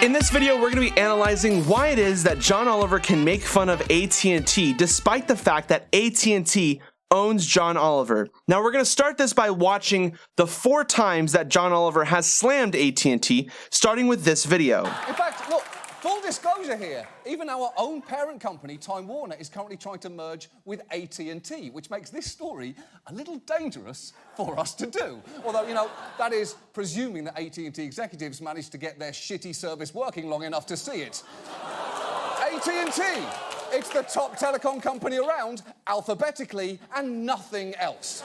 In this video, we're going to be analyzing why it is that John Oliver can make fun of AT&T despite the fact that AT&T owns John Oliver. Now, we're going to start this by watching the 4 times that John Oliver has slammed AT&T, starting with this video. In fact, look, full disclosure here, even our own parent company, Time Warner, is currently trying to merge with AT&T, which makes this story a little dangerous for us to do. Although, you know, that is presuming that AT&T executives managed to get their shitty service working long enough to see it. AT&T, it's the top telecom company around, alphabetically, and nothing else.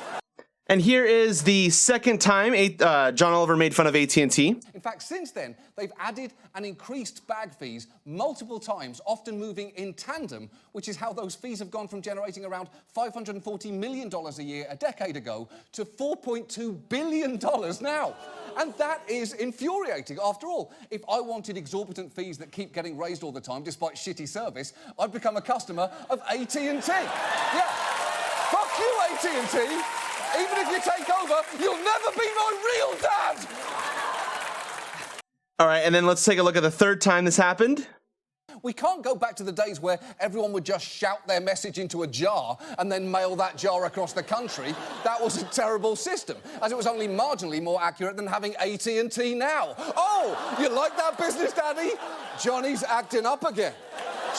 And here is the second time John Oliver made fun of AT&T. In fact, since then, they've added and increased bag fees multiple times, often moving in tandem, which is how those fees have gone from generating around $540 million a year a decade ago to $4.2 billion now. And that is infuriating. After all, if I wanted exorbitant fees that keep getting raised all the time despite shitty service, I'd become a customer of AT&T. Yeah. Fuck you, AT&T. Even if you take over, you'll never be my real dad! All right, and then let's take a look at the third time this happened. We can't go back to the days where everyone would just shout their message into a jar and then mail that jar across the country. That was a terrible system, as it was only marginally more accurate than having AT&T now. Oh, you like that, business daddy? Johnny's acting up again.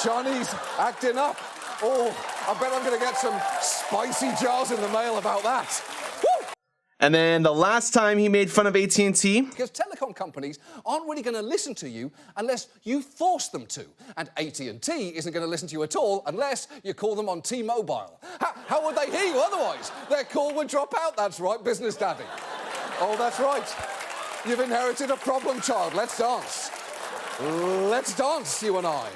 Johnny's acting up. Oh, I bet I'm going to get some spicy jars in the mail about that. Woo! And then the last time he made fun of AT&T. Because telecom companies aren't really going to listen to you unless you force them to. And AT&T isn't going to listen to you at all unless you call them on T-Mobile. How would they hear you otherwise? Their call would drop out. That's right, business daddy. Oh, that's right. You've inherited a problem child. Let's dance. Let's dance, you and I.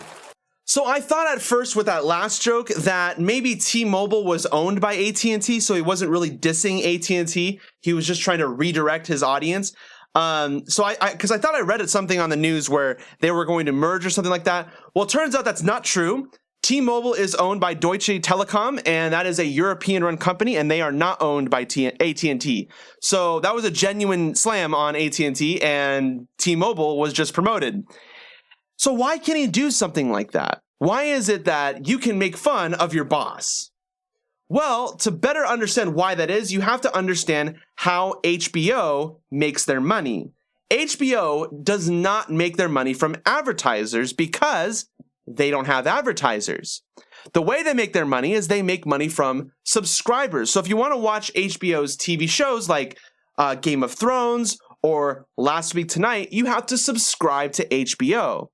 So I thought at first with that last joke that maybe T-Mobile was owned by AT&T, so he wasn't really dissing AT&T. He was just trying to redirect his audience. Because I thought I read something on the news where they were going to merge or something like that. Well, it turns out that's not true. T-Mobile is owned by Deutsche Telekom, and that is a European-run company, and they are not owned by AT&T. So that was a genuine slam on AT&T, and T-Mobile was just promoted. So why can he do something like that? Why is it that you can make fun of your boss? Well, to better understand why that is, you have to understand how HBO makes their money. HBO does not make their money from advertisers because they don't have advertisers. The way they make their money is they make money from subscribers. So if you want to watch HBO's TV shows like Game of Thrones or Last Week Tonight, you have to subscribe to HBO.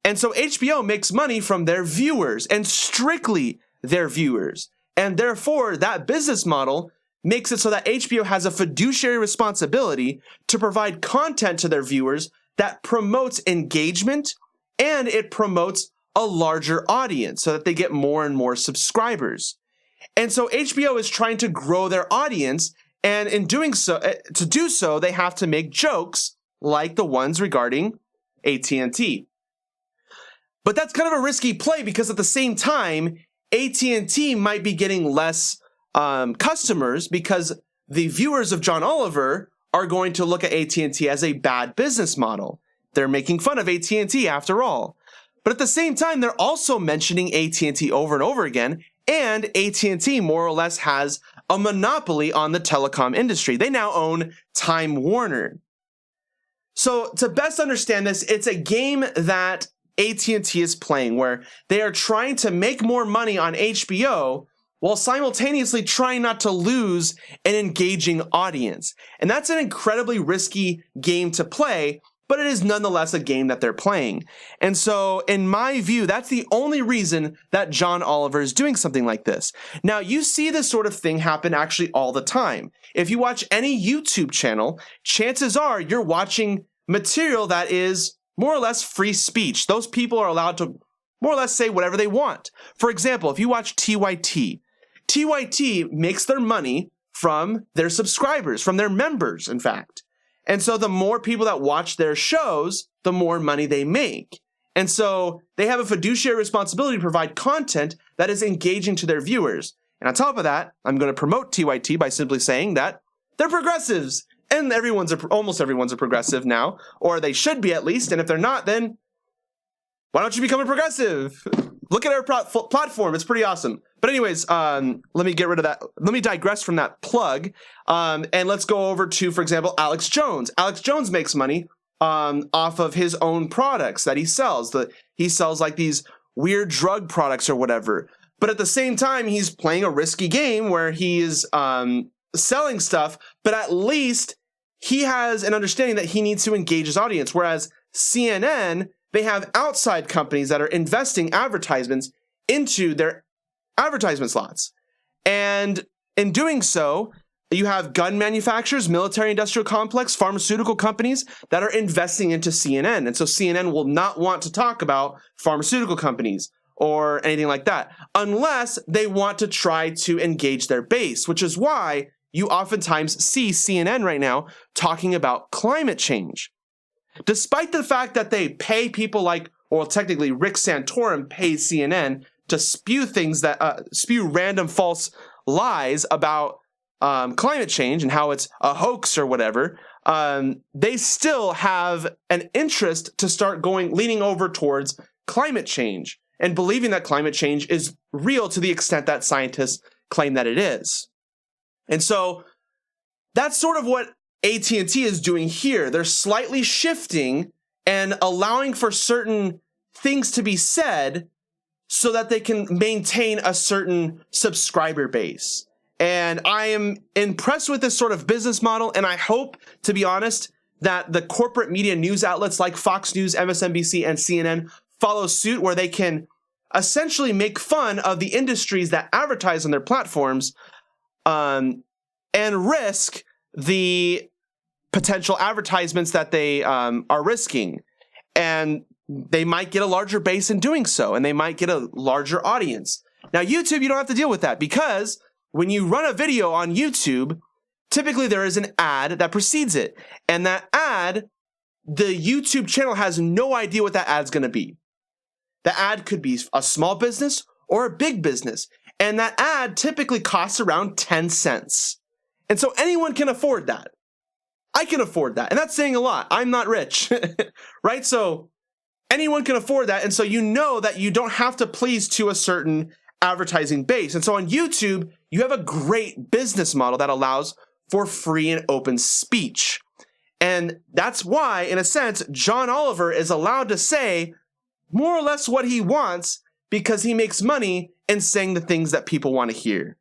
And so HBO makes money from their viewers and strictly their viewers. And therefore, that business model makes it so that HBO has a fiduciary responsibility to provide content to their viewers that promotes engagement and it promotes a larger audience so that they get more and more subscribers. And so HBO is trying to grow their audience, and in doing so, to do so, they have to make jokes like the ones regarding AT&T. But that's kind of a risky play because at the same time, AT&T might be getting less customers because the viewers of John Oliver are going to look at AT&T as a bad business model. They're making fun of AT&T after all. But at the same time, they're also mentioning AT&T over and over again, and AT&T more or less has a monopoly on the telecom industry. They now own Time Warner. So to best understand this, it's a game that AT&T is playing where they are trying to make more money on HBO while simultaneously trying not to lose an engaging audience. And that's an incredibly risky game to play, but it is nonetheless a game that they're playing. And so in my view, that's the only reason that John Oliver is doing something like this. Now, you see this sort of thing happen actually all the time. If you watch any YouTube channel, chances are you're watching material that is more or less free speech. Those people are allowed to more or less say whatever they want. For example, if you watch TYT, TYT makes their money from their subscribers, from their members, in fact. And so the more people that watch their shows, the more money they make. And so they have a fiduciary responsibility to provide content that is engaging to their viewers. And on top of that, I'm going to promote TYT by simply saying that they're progressives. And almost everyone's a progressive now, or they should be at least. And if they're not, then why don't you become a progressive? Look at our platform. It's pretty awesome. But anyways, let me get rid of that. Let me digress from that plug. And let's go over to, for example, Alex Jones. Alex Jones makes money off of his own products that he sells. He sells like these weird drug products or whatever. But at the same time, he's playing a risky game where he is selling stuff, but at least he has an understanding that he needs to engage his audience. Whereas CNN, they have outside companies that are investing advertisements into their advertisement slots. And in doing so, you have gun manufacturers, military industrial complex, pharmaceutical companies that are investing into CNN. And so CNN will not want to talk about pharmaceutical companies or anything like that, unless they want to try to engage their base, which is why you oftentimes see CNN right now talking about climate change. Despite the fact that they pay people like, well, technically Rick Santorum pays CNN to spew things that, spew random false lies about climate change and how it's a hoax or whatever, they still have an interest to start leaning over towards climate change and believing that climate change is real to the extent that scientists claim that it is. And so that's sort of what AT&T is doing here. They're slightly shifting and allowing for certain things to be said so that they can maintain a certain subscriber base. And I am impressed with this sort of business model, and I hope, to be honest, that the corporate media news outlets like Fox News, MSNBC, and CNN follow suit, where they can essentially make fun of the industries that advertise on their platforms and risk the potential advertisements that they are risking. And they might get a larger base in doing so, and they might get a larger audience. Now, YouTube, you don't have to deal with that, because when you run a video on YouTube, typically there is an ad that precedes it. And that ad, the YouTube channel has no idea what that ad's going to be. The ad could be a small business or a big business. And that ad typically costs around 10 cents. And so anyone can afford that. I can afford that. And that's saying a lot. I'm not rich, right? So anyone can afford that. And so you know that you don't have to please to a certain advertising base. And so on YouTube, you have a great business model that allows for free and open speech. And that's why, in a sense, John Oliver is allowed to say more or less what he wants, because he makes money in saying the things that people want to hear.